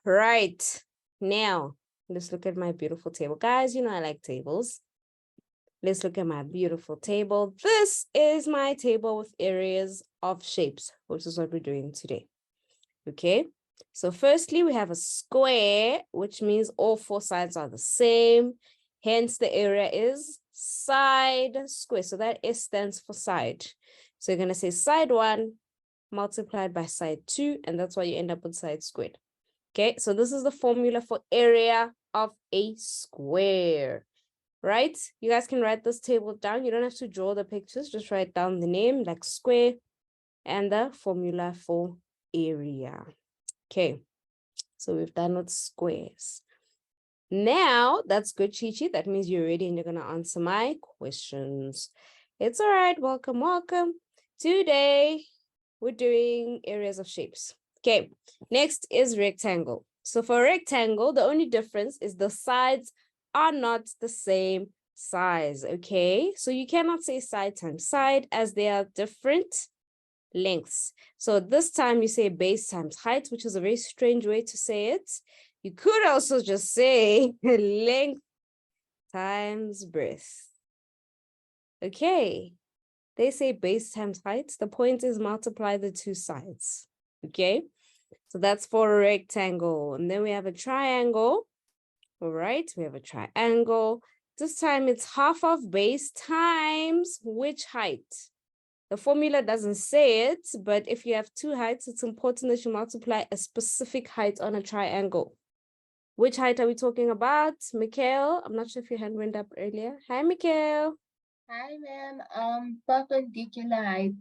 right. Now, let's look at my beautiful table. Guys, you know I like tables. Let's look at my beautiful table. This is my table with areas of shapes, which is what we're doing today. Okay, so firstly, we have a square, which means all four sides are the same. Hence, the area is side square. So that S stands for side. So you're going to say side 1 multiplied by side 2, and that's why you end up with side squared. Okay, so this is the formula for area of a square, right? You guys can write this table down. You don't have to draw the pictures. Just write down the name like square and the formula for area. Okay, so we've done with squares. Now, that's good, Chi-Chi. That means you're ready and you're going to answer my questions. It's all right. Welcome, welcome. Today, we're doing areas of shapes. Okay, next is rectangle. So for rectangle, the only difference is the sides are not the same size, okay? So you cannot say side times side as they are different lengths. So this time you say base times height, which is a very strange way to say it. You could also just say length times breadth. Okay, they say base times height. The point is multiply the two sides. Okay, so that's for a rectangle. And then we have a triangle. All right, we have a triangle. This time it's half of base times which height? The formula doesn't say it, but if you have two heights, it's important that you multiply a specific height on a triangle. Which height are we talking about? Mikhail, I'm not sure if your hand went up earlier. Hi, Mikhail. Hi, ma'am. Perpendicular height.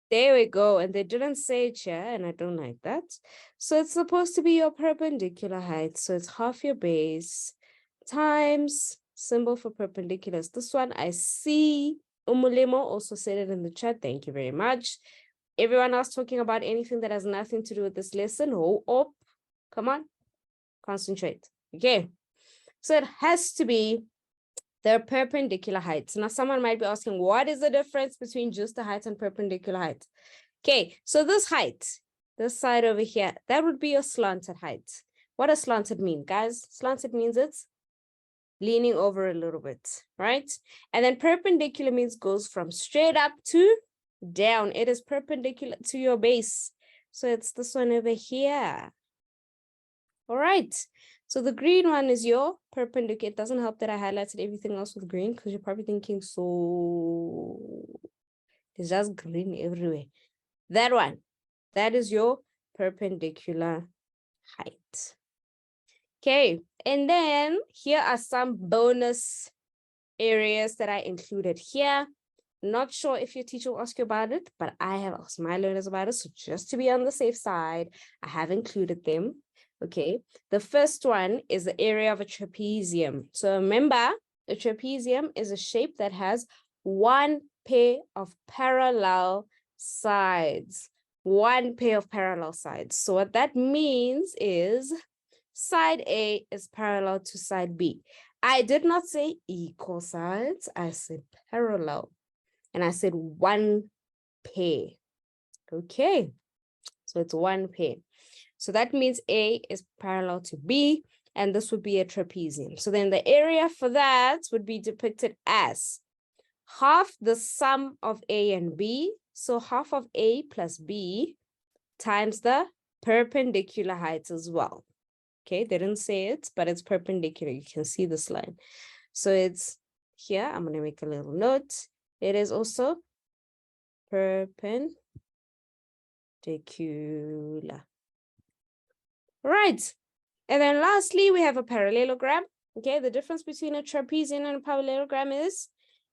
There we go. And they didn't say it here, and I don't like that. So it's supposed to be your perpendicular height. So it's half your base times symbol for perpendiculars. This one I see. Umulemo also said it in the chat. Thank you very much. Everyone else talking about anything that has nothing to do with this lesson? Oh, come on. Concentrate. Okay. So it has to be their perpendicular heights. Now, someone might be asking, what is the difference between just the height and perpendicular height? Okay, so this height, this side over here, that would be your slanted height. What does slanted mean, guys? Slanted means it's leaning over a little bit, right? And then perpendicular means goes from straight up to down. It is perpendicular to your base. So it's this one over here. All right. So the green one is your perpendicular. It doesn't help that I highlighted everything else with green because you're probably thinking, so there's just green everywhere. That one, that is your perpendicular height. Okay, and then here are some bonus areas that I included here. Not sure if your teacher will ask you about it, but I have asked my learners about it. So just to be on the safe side, I have included them. Okay, the first one is the area of a trapezium. So remember, a trapezium is a shape that has one pair of parallel sides. One pair of parallel sides. So what that means is side A is parallel to side B. I did not say equal sides. I said parallel. And I said one pair. Okay, so it's one pair. So that means A is parallel to B, and this would be a trapezium. So then the area for that would be depicted as half the sum of A and B. So half of A plus B times the perpendicular height as well. Okay, they didn't say it, but it's perpendicular. You can see this line. So it's here. I'm going to make a little note. It is also perpendicular. Right. And then lastly, we have a parallelogram. Okay, the difference between a trapezium and a parallelogram is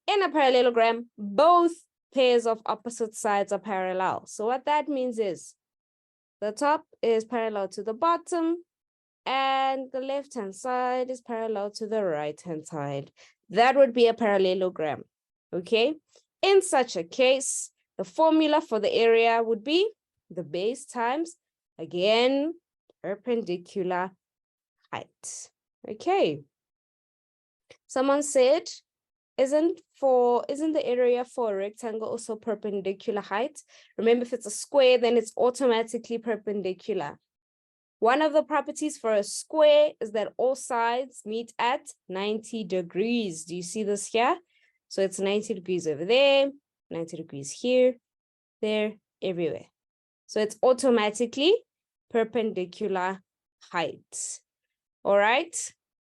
in a parallelogram, both pairs of opposite sides are parallel. So what that means is the top is parallel to the bottom and the left-hand side is parallel to the right-hand side. That would be a parallelogram. Okay, in such a case, the formula for the area would be the base times, again, perpendicular height. Okay. Someone said, isn't the area for a rectangle also perpendicular height? Remember, if it's a square, then it's automatically perpendicular. One of the properties for a square is that all sides meet at 90 degrees. Do you see this here? So it's 90 degrees over there, 90 degrees here, there, everywhere. So it's automatically perpendicular height. All right.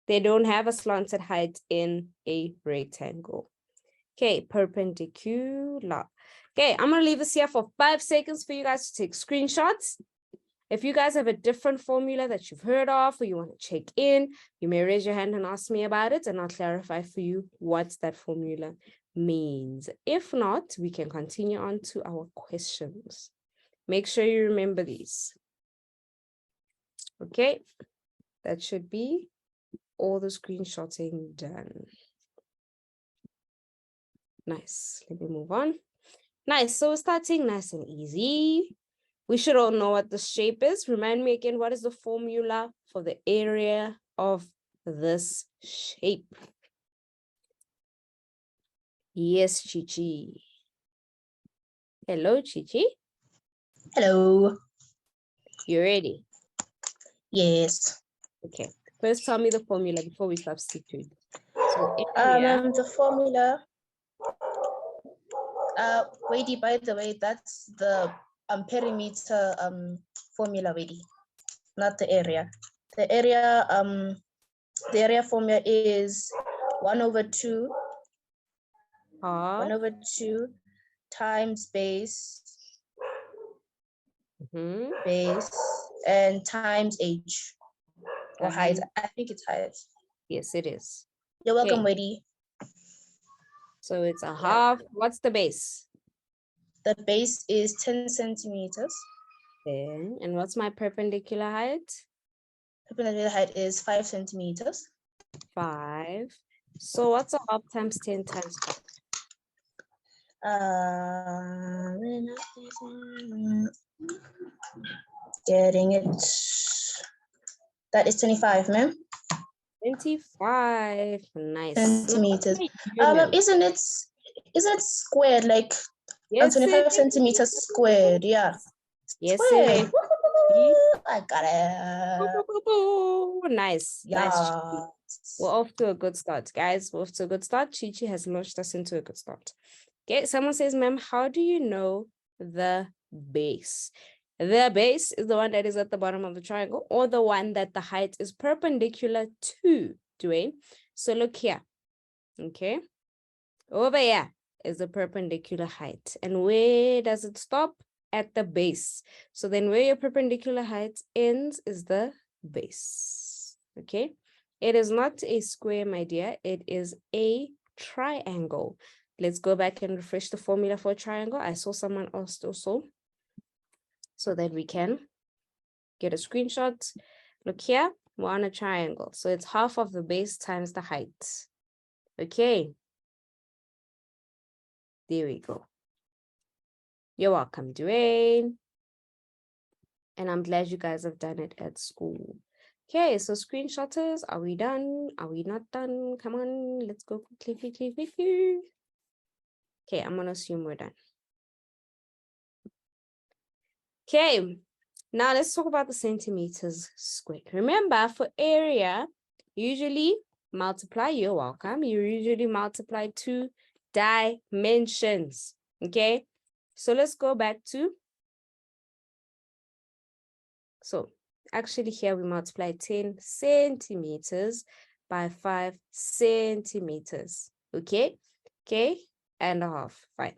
They don't have a slanted height in a rectangle. Okay, perpendicular. Okay, I'm going to leave this here for 5 seconds for you guys to take screenshots. If you guys have a different formula that you've heard of or you want to check in, you may raise your hand and ask me about it, and I'll clarify for you what that formula means. If not, we can continue on to our questions. Make sure you remember these. Okay, that should be all the screenshotting done. Nice. Let me move on. Nice. So we're starting nice and easy. We should all know what the shape is. Remind me again, what is the formula for the area of this shape? Yes, Chichi. Hello, Chichi. Hello. You ready? Yes. Okay. First, tell me the formula before we substitute. So area. The formula. Wady, by the way, that's the perimeter formula, Wady, not the area. The area formula is 1/2. 1/2 times base. Base and times h. Or height. I think it's height. Yes, it is. You're welcome, Wady. So it's a half. What's the base? The base is 10 centimeters. Okay. And what's my perpendicular height? Perpendicular height is 5 centimeters. 5. So what's a half times 10 times 5? Getting it. That is 25, ma'am. 25. Nice. Centimeters. Isn't it squared? Like, yes, 25 centimeters squared. Yeah. Yes, squared. it is. I got it. Nice. Yeah. Nice. We're off to a good start, guys. We're off to a good start. Chichi has launched us into a good start. Okay, someone says, ma'am, how do you know the base? The base is the one that is at the bottom of the triangle, or the one that the height is perpendicular to, Dwayne. So look here, okay? Over here is the perpendicular height. And where does it stop? At the base. So then where your perpendicular height ends is the base, okay? It is not a square, my dear. It is a triangle. Let's go back and refresh the formula for a triangle. I saw someone asked also, so that we can get a screenshot. Look here, we're on a triangle. So it's half of the base times the height. Okay. There we go. You're welcome, Dwayne. And I'm glad you guys have done it at school. Okay, so screenshotters, are we done? Are we not done? Come on, let's go quickly. Okay, I'm gonna assume we're done. Okay, now let's talk about the centimeters squared. Remember, for area, usually multiply, you're welcome. You usually multiply 2 dimensions, okay? So let's go back to, so actually here we multiply 10 centimeters by 5 centimeters, okay? Okay, and a half, fine.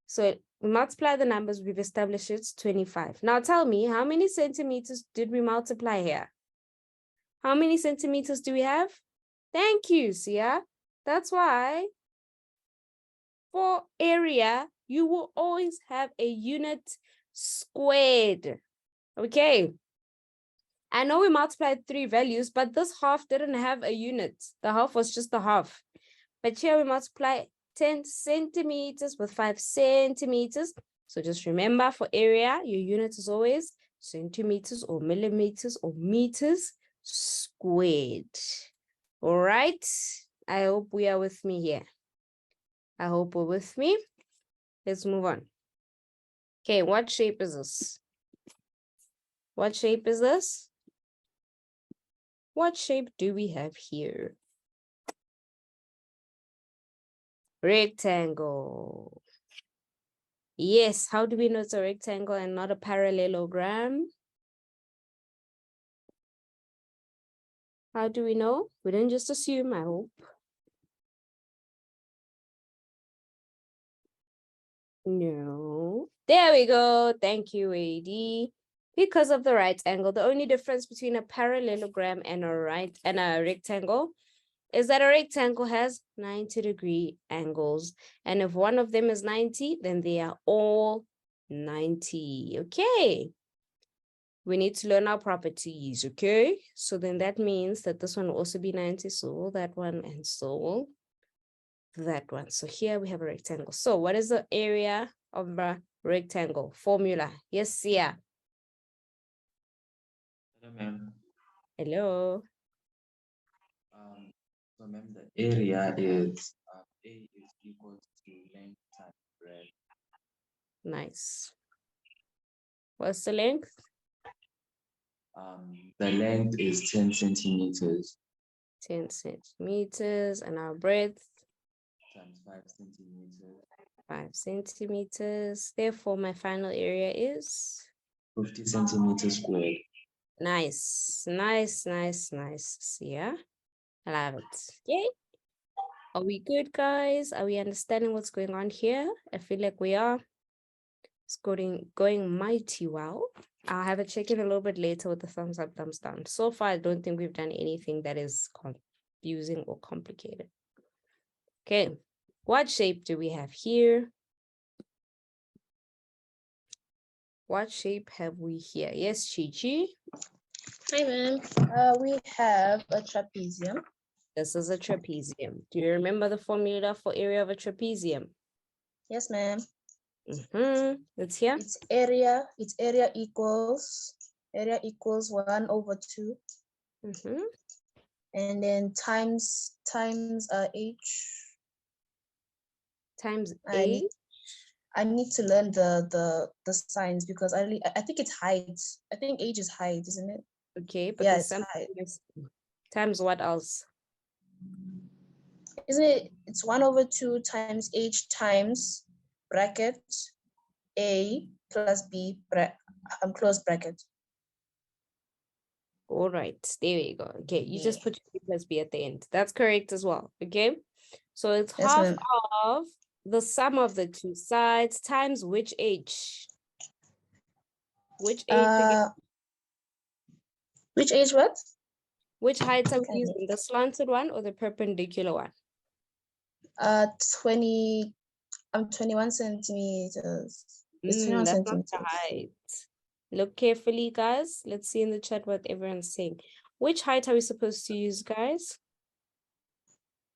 So we multiply the numbers, we've established it's 25. Now tell me, how many centimeters did we multiply here? How many centimeters do we have? Thank you, Sia. That's why for area, you will always have a unit squared, okay? I know we multiplied 3 values, but this half didn't have a unit. The half was just the half. But here we multiply 10 centimeters with 5 centimeters. So just remember, for area, your unit is always centimeters or millimeters or meters squared. All right. I hope we are with me here. I hope we're with me. Let's move on. Okay, what shape is this? What shape is this? What shape do we have here? Rectangle. Yes, how do we know it's a rectangle and not a parallelogram? How do we know? We didn't just assume, I hope. No. There we go. Thank you, AD. Because of the right angle, the only difference between a parallelogram and a rectangle is that a rectangle has 90-degree angles. And if one of them is 90, then they are all 90. Okay. We need to learn our properties, okay? So then that means that this one will also be 90, so will that one, and so will that one. So here we have a rectangle. So what is the area of a rectangle? Formula. Yes, Sia. Hello, ma'am. Hello. So, ma'am, the area is A is equal to length times breadth. Nice. What's the length? The length is 10 centimeters 10 centimeters, and our breadth? times 5 centimeters. 5 centimeters. Therefore, my final area is? 50 centimeters squared. Nice, nice, nice, nice. Yeah, I love it. Yay. Are we good, guys? Are we understanding what's going on here? I feel like we are. It's going mighty well. I'll have a check in a little bit later with the thumbs up, thumbs down. So far, I don't think we've done anything that is confusing or complicated. Okay, what shape do we have here? What shape have we here? Yes, Chi-Chi. Hi, ma'am. We have a trapezium. This is a trapezium. Do you remember the formula for area of a trapezium? Yes, ma'am. It's here. Its area equals 1/2. And then times h. Times h. I need to learn the signs because I think it's height. I think h is height, isn't it? Okay, but yeah, there's it's height. Times what else? Isn't it? It's 1/2 times h times bracket a plus b close bracket. All right, there we go. Okay, you just put a plus b at the end. That's correct as well. Okay, so it's Yes, half ma'am. of the sum of the two sides times which h? Which h again? Which h what? Which height are we using? The slanted one or the perpendicular one? 21 centimeters. It's 21 That's not centimeters. the height. Look carefully, guys. Let's see in the chat what everyone's saying. Which height are we supposed to use, guys?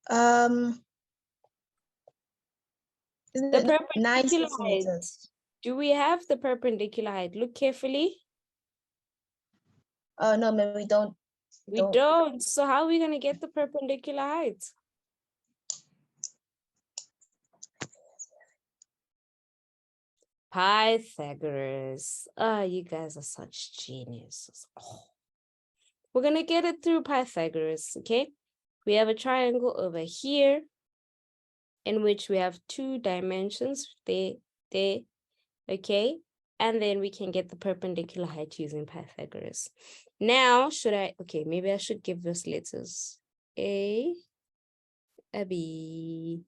Isn't The it 9 perpendicular height. centimeters? Do we have the perpendicular height? Look carefully. No, ma'am, we don't. We don't. So how are we going to get the perpendicular height? Pythagoras. Oh, you guys are such geniuses. Oh. We're going to get it through Pythagoras, okay? We have a triangle over here in which we have 2 dimensions, okay? And then we can get the perpendicular height using Pythagoras. Now, maybe I should give those letters. A, B,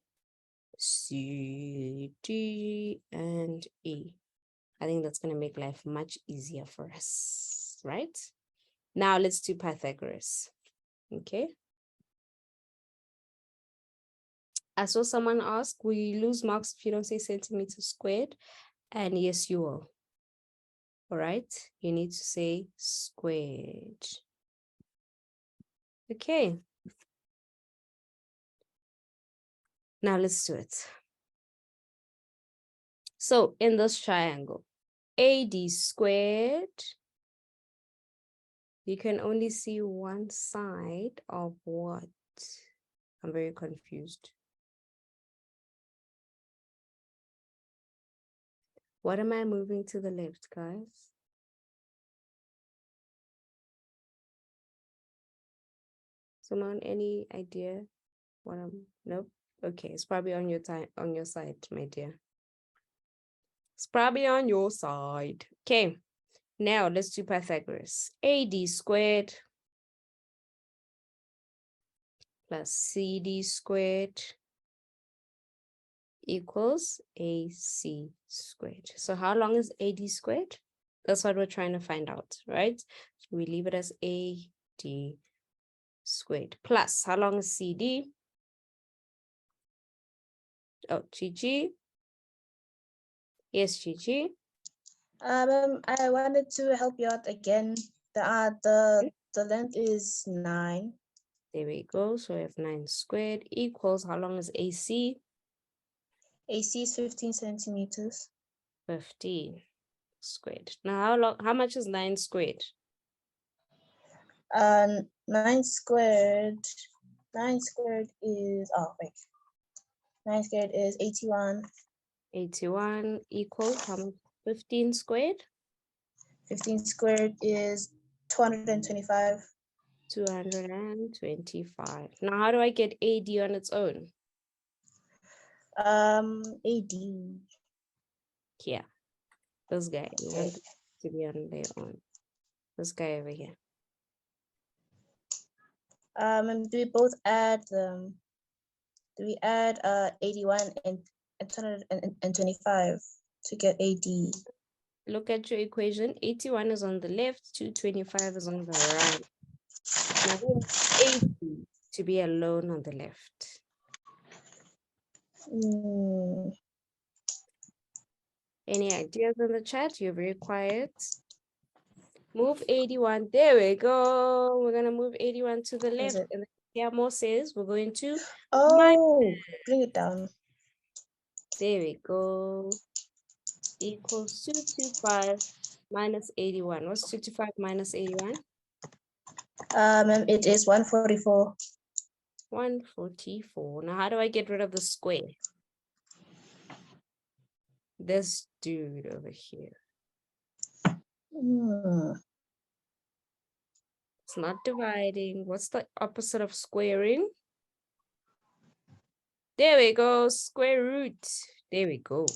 C, D, and E. I think that's going to make life much easier for us, right? Now let's do Pythagoras, okay? I saw someone ask, will you lose marks if you don't say centimeters squared? And yes, you will. All right, you need to say squared. Okay. Now let's do it. So in this triangle, AD squared, you can only see one side of what? I'm very confused. What am I moving to the left, guys? Someone, any idea what I'm, nope. Okay, it's probably on your side, my dear. It's probably on your side. Okay, now let's do Pythagoras. AD squared plus CD squared equals AC squared. So how long is AD squared? That's what we're trying to find out, right? So we leave it as AD squared plus how long is CD? Oh, Gigi. Yes, Gigi. I wanted to help you out again. The length is 9. There we go. So we have 9 squared equals how long is AC? AC is 15 centimeters. 15 squared. Now how much is 9 squared? 9 squared. 9 squared is 9 squared is 81. 81 equals how much? 15 squared? 15 squared is 225. 225. Now how do I get AD on its own? AD. Here. This guy. We Okay. want it to be on their own. This guy over here. And do we both add do we add 81 and 225 to get AD? Look at your equation. 81 is on the left, 225 is on the right. Now we want AD to be alone on the left. Any ideas in the chat? You're very quiet. Move 81. There we go. We're going to move 81 to the left. And here more says we're going to. Bring it down. There we go. Equals 225 minus 81. What's 225 minus 81? It is 144. 144. Now, how do I get rid of the square? This dude over here. It's not dividing. What's the opposite of squaring? There we go. Square root. There we go.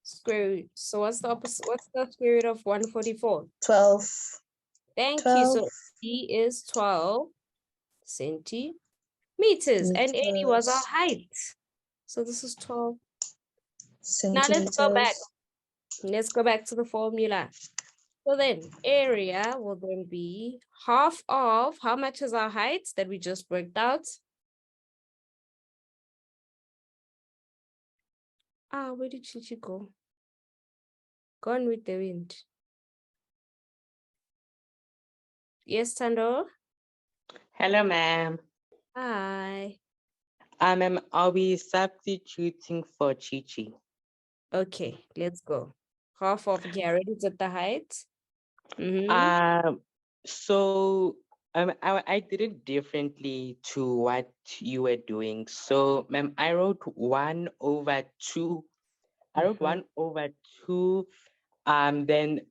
Square root. So what's the opposite? What's the square root of 144? 12. Thank 12. you. So D is 12 centimeters. And 80 was our height. So this is 12. Now let's go back. Let's go back to the formula. So then area will then be half of, how much is our height that we just worked out? Where did Chichi go? Gone with the wind. Yes, Tando? Hello, ma'am. Hi. Ma'am, are we substituting for Chichi? Okay, let's go. Half of, okay, I already did the height. So I did it differently to what you were doing. So, ma'am, I wrote 1/2. I wrote 1/2. Then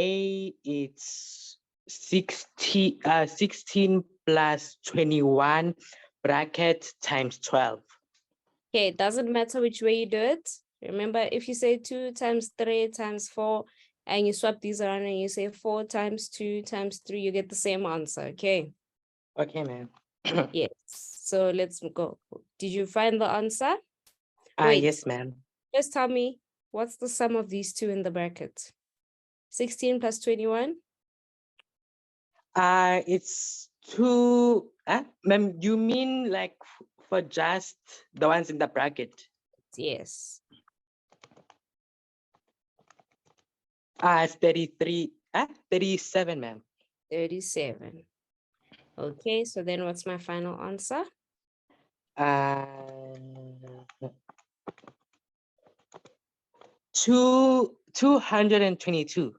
A it's 16 plus 21 bracket times 12. Okay, it doesn't matter which way you do it. Remember, if you say 2 times 3 times 4, and you swap these around and you say 4 times 2 times 3, you get the same answer, okay? Okay, ma'am. Yes, so let's go. Did you find the answer? Wait. Yes, ma'am. Just tell me, what's the sum of these two in the bracket? 16 plus 21? It's 2. Ma'am, you mean like for just the ones in the bracket? Yes. 33. 37, ma'am. 37. Okay, so then what's my final answer? 222.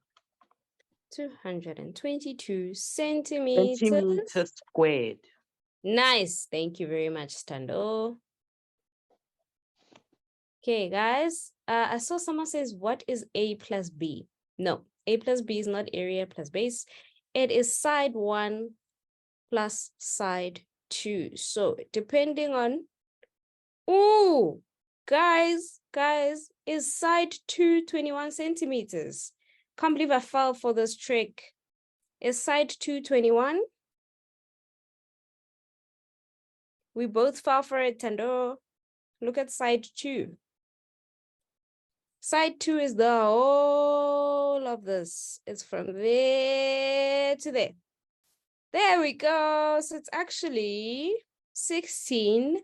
222 centimeters. Centimeters squared. Nice. Thank you very much, Stando. Okay, guys. I saw someone says, what is A plus B? No, A plus B is not area plus base. It is side 1 plus side 2. So depending on, oh, guys, is side 2 21 centimeters? Can't believe I fell for this trick. Is side 2 21? We both fell for it, Tando. Look at side 2. Side 2 is the whole of this. It's from there to there. There we go. So it's actually 16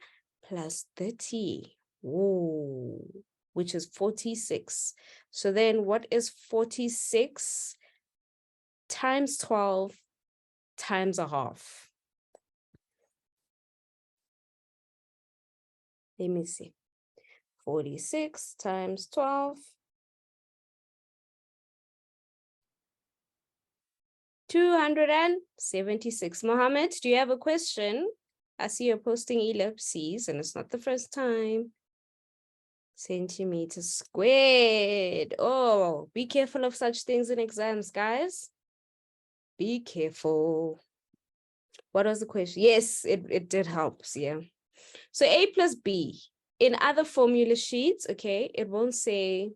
plus 30. Whoa, which is 46. So then what is 46 times 12 times a half? Let me see. 46 times 12. 276. Mohammed, do you have a question? I see you're posting ellipses and it's not the first time. Centimeters squared. Oh, be careful of such things in exams, guys. Be careful. What was the question? Yes, it did help. Yeah. So A plus B. In other formula sheets, okay, it won't say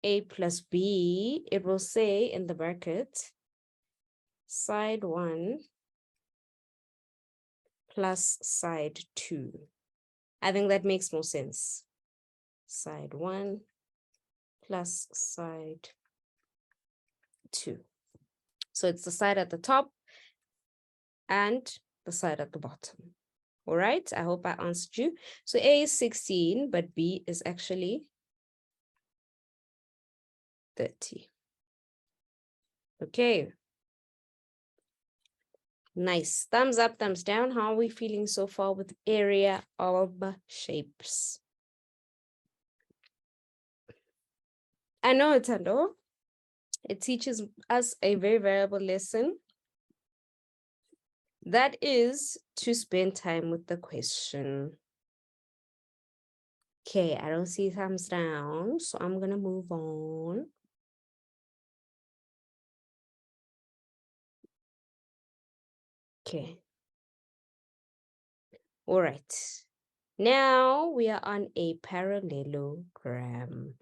A plus B. It will say in the bracket, side 1 plus side 2. I think that makes more sense. Side 1 plus side 2. So it's the side at the top and the side at the bottom. All right, I hope I answered you. So A is 16, but B is actually 30. Okay. Nice. Thumbs up, thumbs down. How are we feeling so far with area of shapes? I know, Tando. It teaches us a very valuable lesson. That is to spend time with the question. Okay, I don't see thumbs down, so I'm gonna move on. Okay. All right. Now we are on a parallelogram.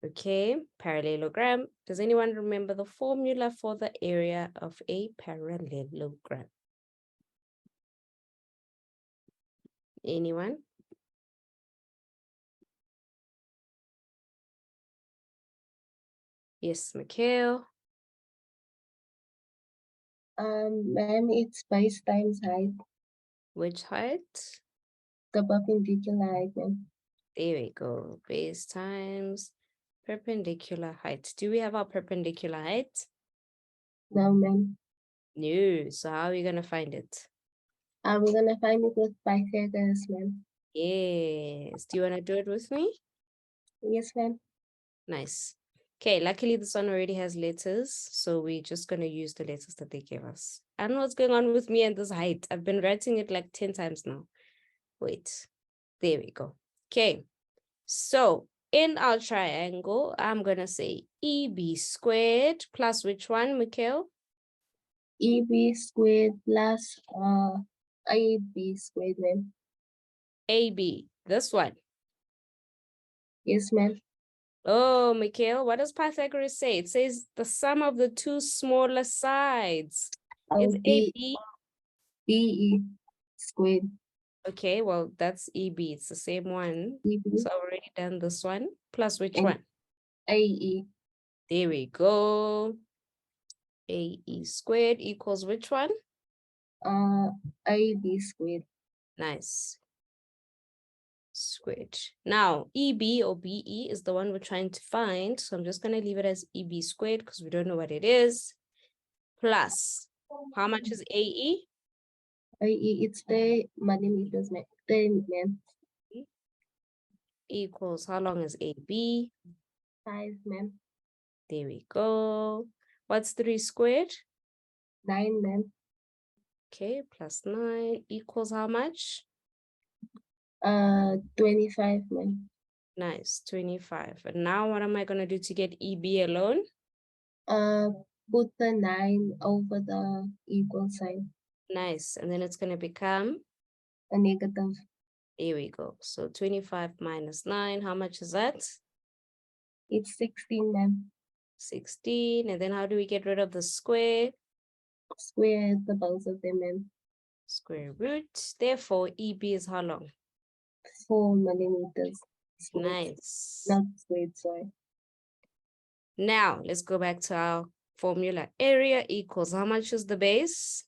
Okay, parallelogram. Does anyone remember the formula for the area of a parallelogram? Anyone? Yes, Mikhail. Ma'am, it's base times height, Which height? the perpendicular height, ma'am. There we go. Base times perpendicular height. Do we have our perpendicular height? No, ma'am. No. So how are we going to find it? We're gonna find it with Pythagoras, ma'am. Yes. Do you want to do it with me? Yes, ma'am. Nice. Okay, luckily this one already has letters, so we're just going to use the letters that they gave us. I don't know what's going on with me and this height. I've been writing it like 10 times now. Wait, there we go. Okay, so in our triangle, I'm going to say EB squared plus which one, Mikhail? EB squared plus AB squared, ma'am. AB, this one. Yes, ma'am. Oh, Mikhail, what does Pythagoras say? It says the sum of the two smaller sides is AB. BE squared. Okay, well, that's EB. It's the same one. EB So I've already done this one. Plus which and one? AE. There we go. AE squared equals which one? AB squared. Nice. Squared. Now, EB or BE is the one we're trying to find. So I'm just going to leave it as EB squared because we don't know what it is. Plus, how much is AE? AE, it's the millimeters, ma'am. 10, ma'am. Equals, how long is AB? 5, ma'am. There we go. What's 3 squared? 9, ma'am. Okay, plus 9 equals how much? 25, ma'am. Nice, 25. And now what am I going to do to get EB alone? put the 9 over the equal sign, Nice. And then it's going to become, a negative. here we go. So 25 minus 9, how much is that? It's 16, ma'am. 16. And then how do we get rid of the square? Square the both of them, ma'am. Square root. Therefore, EB is how long? 4 millimeters. Squared, Nice. not squared, sorry. Now, let's go back to our formula. Area equals, how much is the base?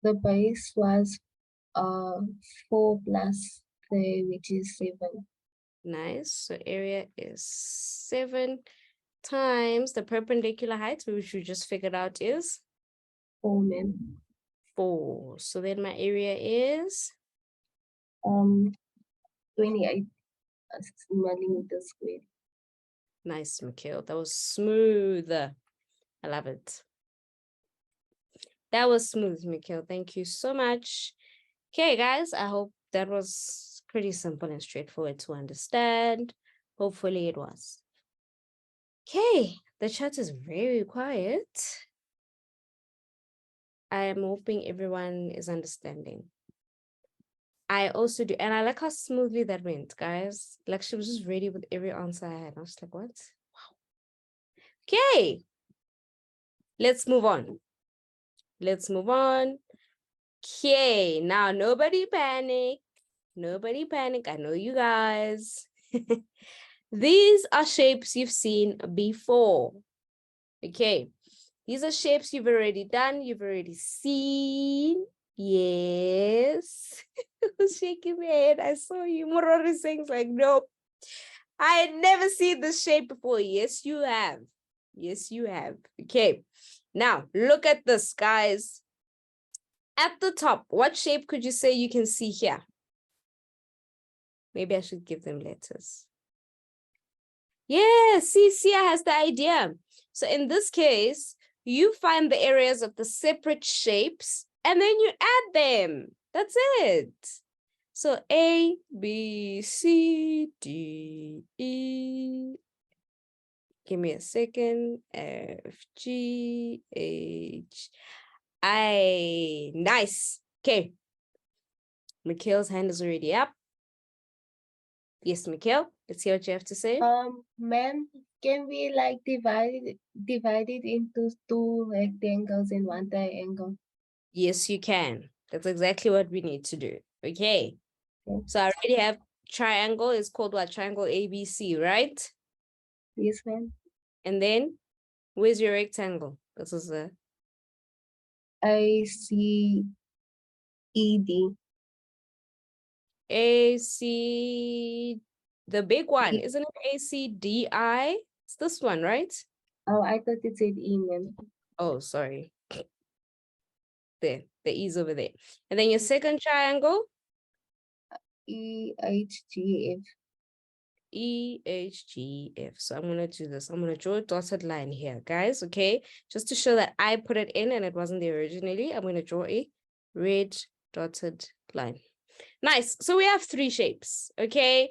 The base was 4 plus 3, which is 7. Nice. So area is 7 times the perpendicular height, which we just figured out is 4, ma'am. 4. So then my area is 28 millimeters squared. nice, Mikhail. That was smooth. I love it. That was smooth, Mikhail. Thank you so much. Okay, guys, I hope that was pretty simple and straightforward to understand. Hopefully it was. Okay, the chat is very quiet. I am hoping everyone is understanding. I also do, and I like how smoothly that went, guys. Like she was just ready with every answer I had. I was like, what? Wow. Okay, let's move on. Let's move on. Okay, now nobody panic. Nobody panic. I know you guys. These are shapes you've seen before. Okay, these are shapes you've already done, you've already seen. Yes. Who's shaking their head? I saw you. Morori sings like, nope. I had never seen this shape before. Yes, you have. Yes, you have. Okay, now look at this, guys. At the top, what shape could you say you can see here? Maybe I should give them letters. Yeah, see, Sia has the idea. So in this case, you find the areas of the separate shapes and then you add them. That's it. So A, B, C, D, E. Give me a second. F, G, H, I. Nice. Okay. Mikhail's hand is already up. Yes, Mikhail, let's hear what you have to say. Ma'am, can we like divide it into 2 rectangles and 1 triangle? Yes, you can. That's exactly what we need to do. Okay. Okay. So I already have triangle. It's called what? Triangle ABC, right? Yes, ma'am. And then where's your rectangle? This is the I see ED. AC, the big one. E. Isn't it ACDI? It's this one, right? Oh, I thought it said E, ma'am. Oh, sorry. There, the E's over there. And then your second triangle, EHGF. EHGF. So I'm going to do this. I'm going to draw a dotted line here, guys. Okay. Just to show that I put it in and it wasn't there originally, I'm going to draw a red dotted line. Nice. So we have 3 shapes. Okay.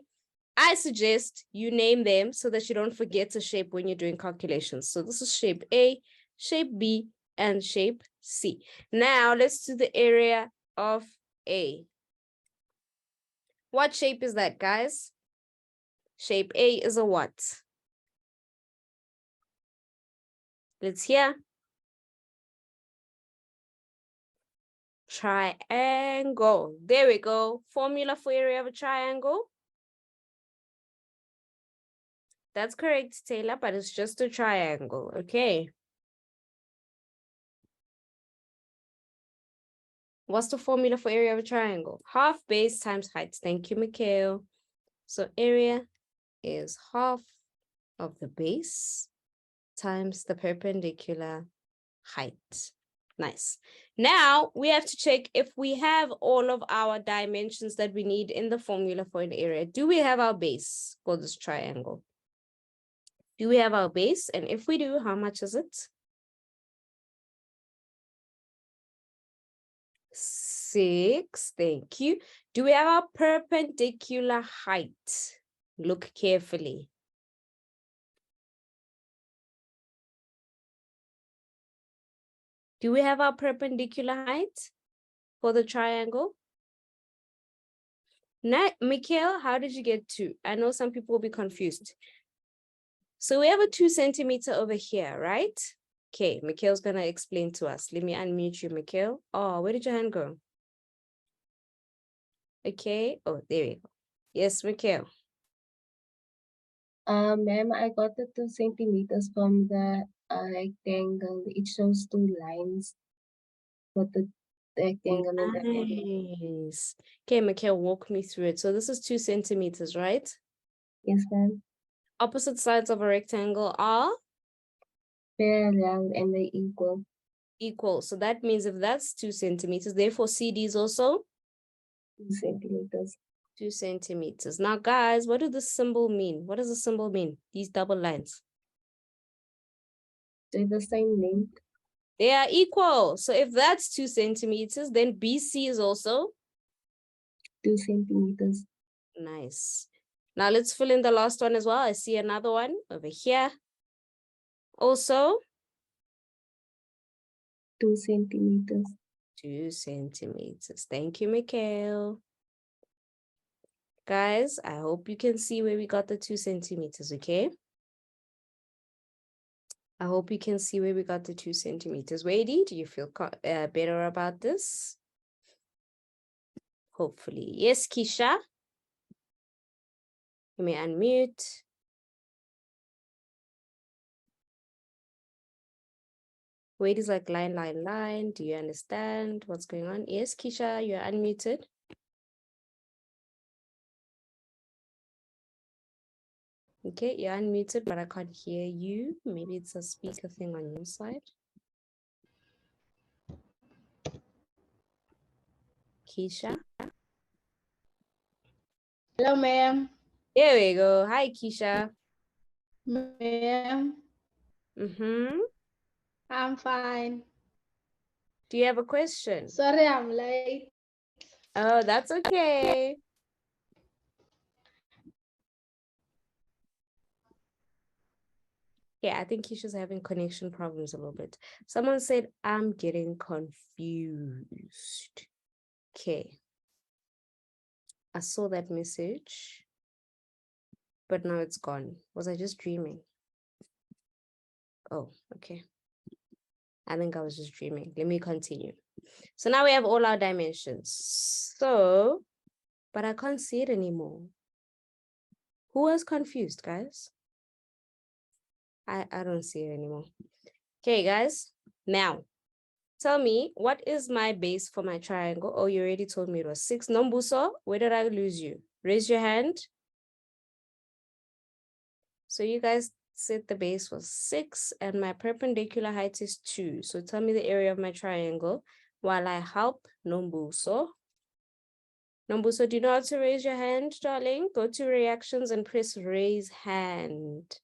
I suggest you name them so that you don't forget a shape when you're doing calculations. So this is shape A, shape B, and shape C. Now let's do the area of A. What shape is that, guys? Shape A is a what? Let's hear. Triangle. There we go. Formula for area of a triangle. That's correct, Taylor, but it's just a triangle. Okay. What's the formula for area of a triangle? Half base times height. Thank you, Mikhail. So area is half of the base times the perpendicular height. Nice. Now we have to check if we have all of our dimensions that we need in the formula for an area. Do we have our base for this triangle? Do we have our base? And if we do, how much is it? 6. Thank you. Do we have our perpendicular height? Look carefully. Do we have our perpendicular height for the triangle? Mikhail, how did you get 2? I know some people will be confused. So we have a 2 centimeter over here, right? Okay, Mikhail's gonna explain to us. Let me unmute you, Mikhail. Oh, where did your hand go? Okay, oh, there we go. Yes, Mikhail. Ma'am, I got the 2 centimeters from the rectangle. It shows 2 lines with the rectangle in the middle. Nice. Okay, Mikhail, walk me through it. So this is 2 centimeters, right? Yes, ma'am. Opposite sides of a rectangle are Parallel and they equal. equal. So that means if that's 2 centimeters, therefore CD is also 2 centimeters. 2 centimeters. Now, guys, what does this symbol mean? What does the symbol mean? These double lines. They're the same length. They are equal. So if that's 2 centimeters, then BC is also 2 centimeters. nice. Now let's fill in the last one as well. I see another one over here. Also 2 centimeters. 2 centimeters. Thank you, Mikhail. Guys, I hope you can see where we got the 2 centimeters, okay? I hope you can see where we got the 2 centimeters. Wadey, do you feel better about this? Hopefully. Yes, Keisha. You may unmute. Wadey's like line, line, line. Do you understand what's going on? Yes, Keisha, you're unmuted. Okay, you're unmuted, but I can't hear you. Maybe it's a speaker thing on your side. Keisha. Hello, ma'am. There we go. Hi, Keisha. Ma'am, I'm fine. Do you have a question? Sorry, I'm late. Oh, that's okay. Yeah, I think Keisha's having connection problems a little bit. Someone said, I'm getting confused. Okay. I saw that message, but now it's gone. Was I just dreaming? Oh, okay. I think I was just dreaming. Let me continue. So now we have all our dimensions. So, but I can't see it anymore. Who was confused, guys? I don't see it anymore. Okay, guys. Now, tell me, what is my base for my triangle? Oh, you already told me it was 6. Nombuso, where did I lose you? Raise your hand. So you guys said the base was 6 and my perpendicular height is 2. So tell me the area of my triangle while I help Nombuso. Nombuso, do you know how to raise your hand, darling? Go to reactions and press raise hand.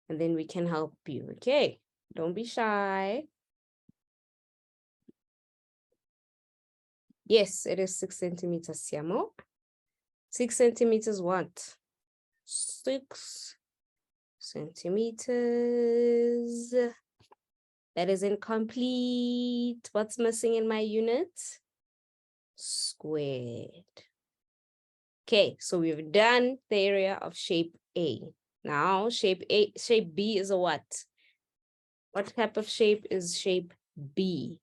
And then we can help you, okay? Don't be shy. Yes, it is 6 centimeters, siamo. 6 centimeters what? 6 centimeters. That is incomplete. What's missing in my unit? Squared. Okay, so we've done the area of shape A. Now shape B is a what? What type of shape is shape B?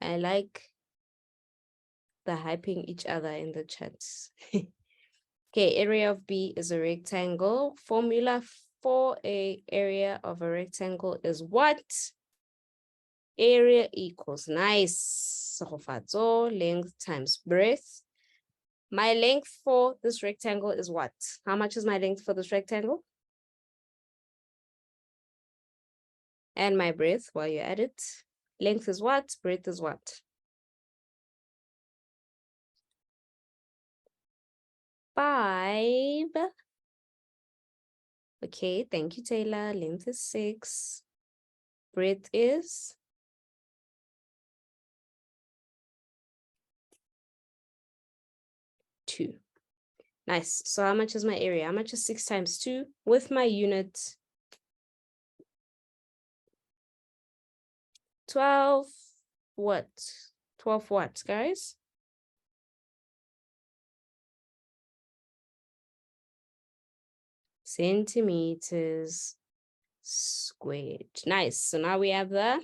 I like the hyping each other in the chats. Okay, area of B is a rectangle. Formula for a area of a rectangle is what? Area equals, nice. Length times breadth. My length for this rectangle is what? How much is my length for this rectangle? And my breadth while you're at it. Length is what? Breadth is what? 5. Okay, thank you, Taylor. Length is 6. Breadth is 2. Nice. So how much is my area? How much is 6 times 2 with my unit? 12 what? 12 what, guys? Centimeters squared. Nice. So now we have the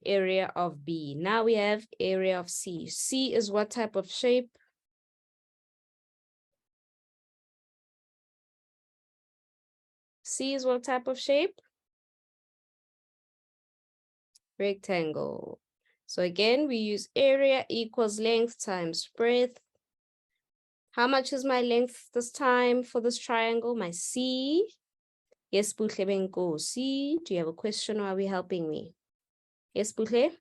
area of B. Now we have area of C. C is what type of shape? C is what type of shape? Rectangle. So again, we use area equals length times breadth. How much is my length this time for this triangle? My C. Yes, Butle C. Do you have a question or are we helping me? Yes, Butle?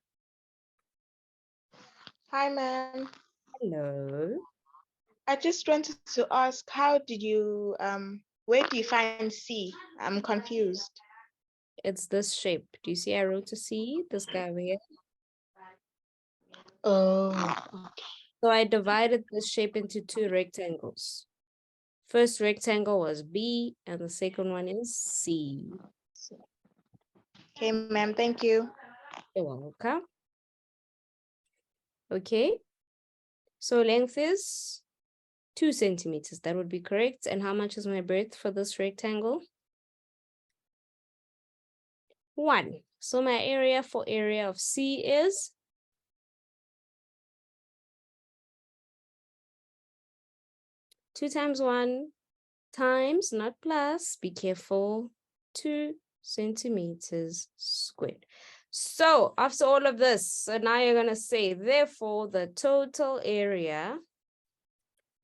Hi, ma'am. Hello. I just wanted to ask, how did you, where do you find C? I'm confused. It's this shape. Do you see I wrote a C? This guy over here. Oh, So I divided this shape into 2 rectangles. First rectangle was B and the second one is C. okay, ma'am. Thank you. You're welcome. Okay. So length is 2 centimeters. That would be correct. And how much is my breadth for this rectangle? 1. So my area for area of C is 2 times 1 times, not plus, be careful, 2 centimeters squared. So after all of this, so now you're going to say, therefore, the total area,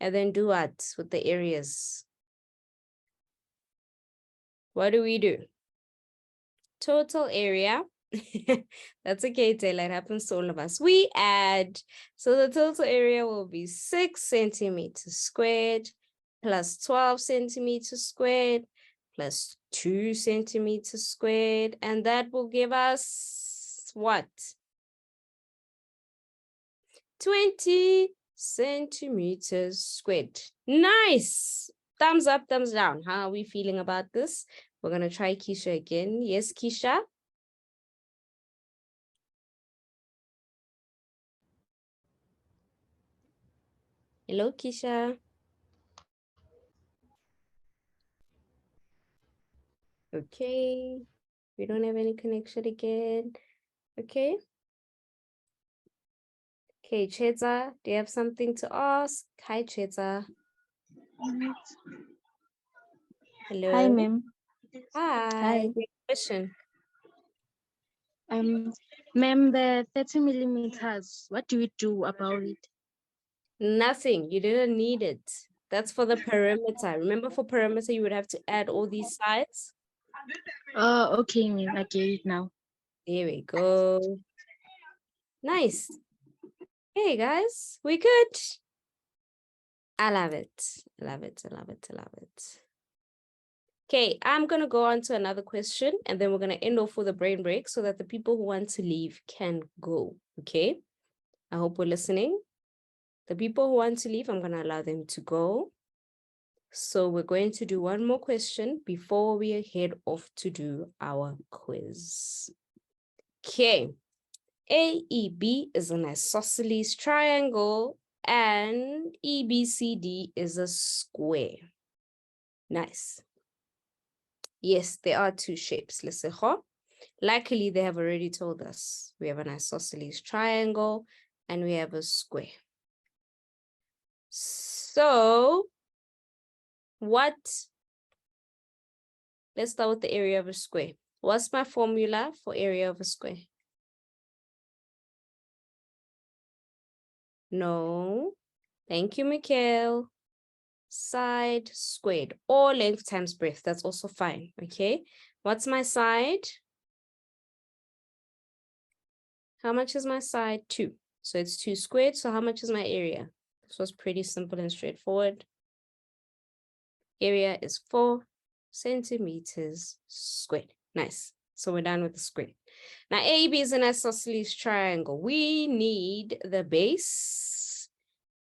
and then do what with the areas? What do? Total area. That's okay, Taylor. It happens to all of us. We add. So the total area will be 6 centimeters squared plus 12 centimeters squared plus 2 centimeters squared. And that will give us what? 20 centimeters squared. Nice. Thumbs up, thumbs down. How are we feeling about this? We're going to try Keisha again. Yes, Keisha? Hello, Keisha. Okay. We don't have any connection again. Okay. Okay, Cheza, do you have something to ask? Hi, Cheza. Hello. Hi, ma'am. Hi. Hi. Great question. Ma'am, the 30 millimeters, what do we do about it? Nothing. You didn't need it. That's for the perimeter. Remember, for perimeter, you would have to add all these sides. Oh, okay, ma'am. I get it now. There we go. Nice. Hey, guys, we good. I love it. I love it. I love it. I love it. Okay, I'm going to go on to another question and then we're going to end off with a brain break so that the people who want to leave can go. Okay, I hope we're listening. The people who want to leave, I'm going to allow them to go. So we're going to do one more question before we head off to do our quiz. Okay, AEB is an isosceles triangle and EBCD is a square. Nice. Yes, there are 2 shapes. Luckily, they have already told us. We have an isosceles triangle and we have a square. So, let's start with the area of a square. What's my formula for area of a square? No. Thank you, Mikhail. Side squared or length times breadth. That's also fine. Okay. What's my side? How much is my side? 2. So it's 2 squared. So how much is my area? This was pretty simple and straightforward. Area is 4 centimeters squared. Nice. So we're done with the square. Now AB is an isosceles triangle. We need the base,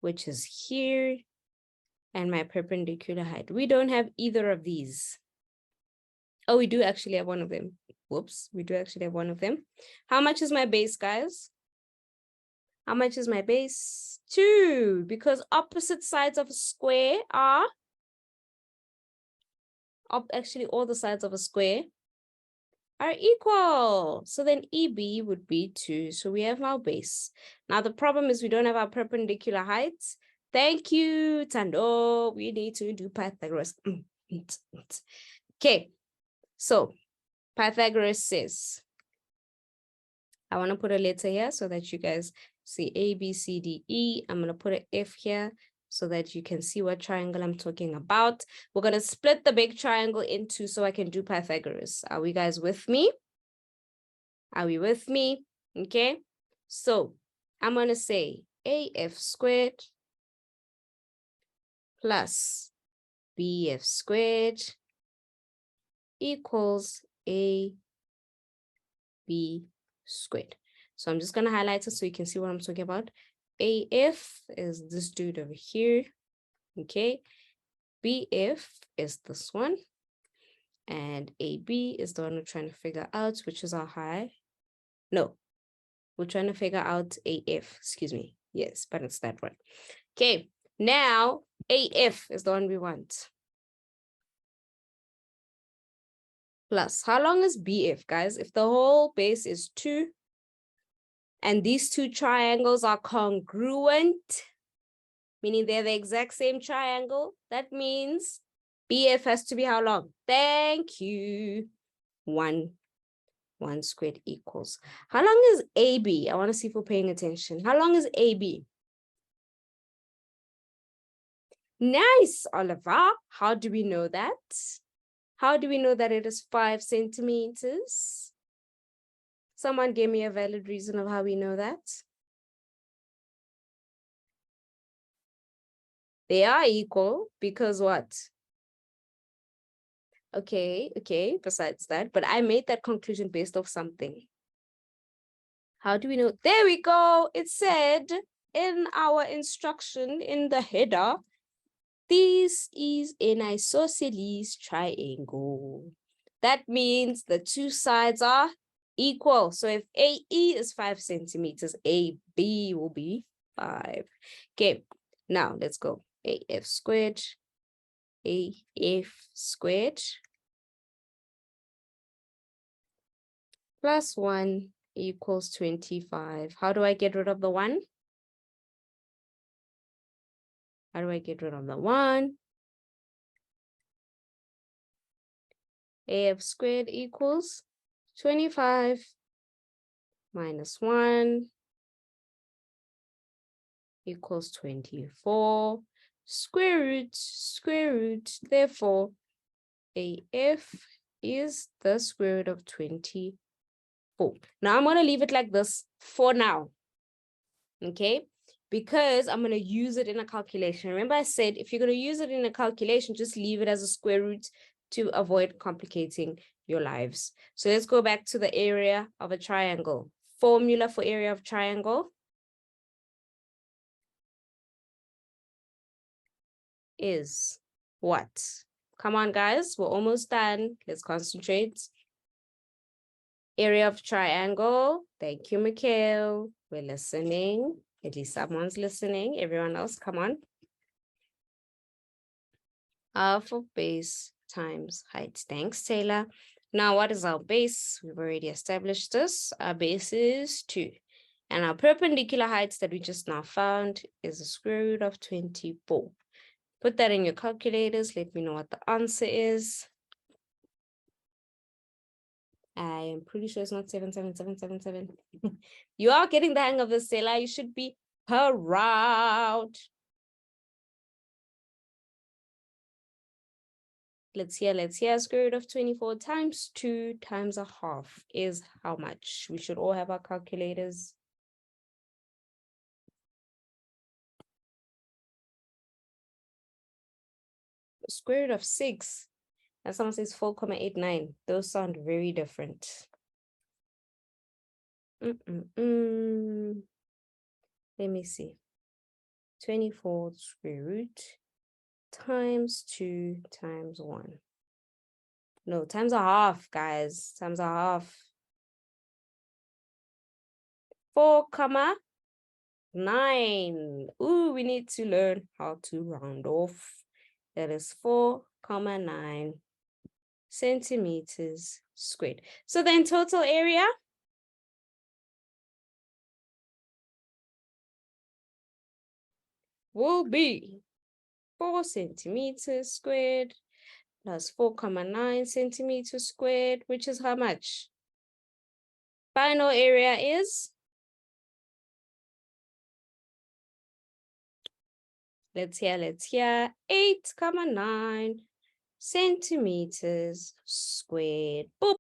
which is here, and my perpendicular height. We don't have either of these. Oh, we do actually have one of them. Whoops, we do actually have one of them. How much is my base, guys? How much is my base? 2, because opposite sides of a square are, actually all the sides of a square are equal. So then EB would be 2. So we have our base. Now the problem is we don't have our perpendicular heights. Thank you, Tando. We need to do Pythagoras. Okay, so Pythagoras says, I want to put a letter here so that you guys see A, B, C, D, E. I'm going to put an F here so that you can see what triangle I'm talking about. We're going to split the big triangle into so I can do Pythagoras. Are we guys with me? Are we with me? Okay. So I'm going to say AF squared plus BF squared equals AB squared. So I'm just going to highlight it so you can see what I'm talking about. AF is this dude over here. Okay. BF is this one. And AB is the one we're trying to figure out, which is our high. No, we're trying to figure out AF, excuse me. Yes, but it's that one. Okay, now AF is the one we want. Plus, how long is BF, guys? If the whole base is 2, and these two triangles are congruent, meaning they're the exact same triangle, that means BF has to be how long? Thank you. 1 squared equals. How long is AB? I want to see if we're paying attention. How long is AB? Nice, Oliver. How do we know that? How do we know that it is 5 centimeters? Someone gave me a valid reason of how we know that. They are equal because what? Okay, besides that, but I made that conclusion based off something. How do we know? There we go. It said in our instruction in the header, this is an isosceles triangle. That means the two sides are equal. So if AE is 5 centimeters, AB will be 5. Okay, now let's go. AF squared plus 1 equals 25. How do I get rid of the 1? How do I get rid of the 1? AF squared equals 25 minus 1 equals 24. Square root. Therefore, AF is the square root of 24. Now I'm going to leave it like this for now. Okay? Because I'm going to use it in a calculation. Remember I said, if you're going to use it in a calculation, just leave it as a square root to avoid complicating your lives. So let's go back to the area of a triangle. Formula for area of triangle is what? Come on, guys. We're almost done. Let's concentrate. Area of triangle. Thank you, Mikhail. We're listening. At least someone's listening. Everyone else, come on. Half of base times height. Thanks, Taylor. Now, what is our base? We've already established this. Our base is 2. And our perpendicular heights that we just now found is the square root of 24. Put that in your calculators. Let me know what the answer is. I am pretty sure it's not 77777. You are getting the hang of this, Taylor. You should be proud. Let's hear. Square root of 24 times 2 times a half is how much? We should all have our calculators. Square root of 6. And someone says 4,89. Those sound very different. Let me see. 24 square root times 2 times 1. No, times a half, guys. Times a half. 4, 9. Ooh, we need to learn how to round off. That is 4,9 centimeters squared. So then total area will be 4 centimeters squared plus 4,9 centimeters squared, which is how much? Final area is, let's hear, 8,9 centimeters squared. Boop.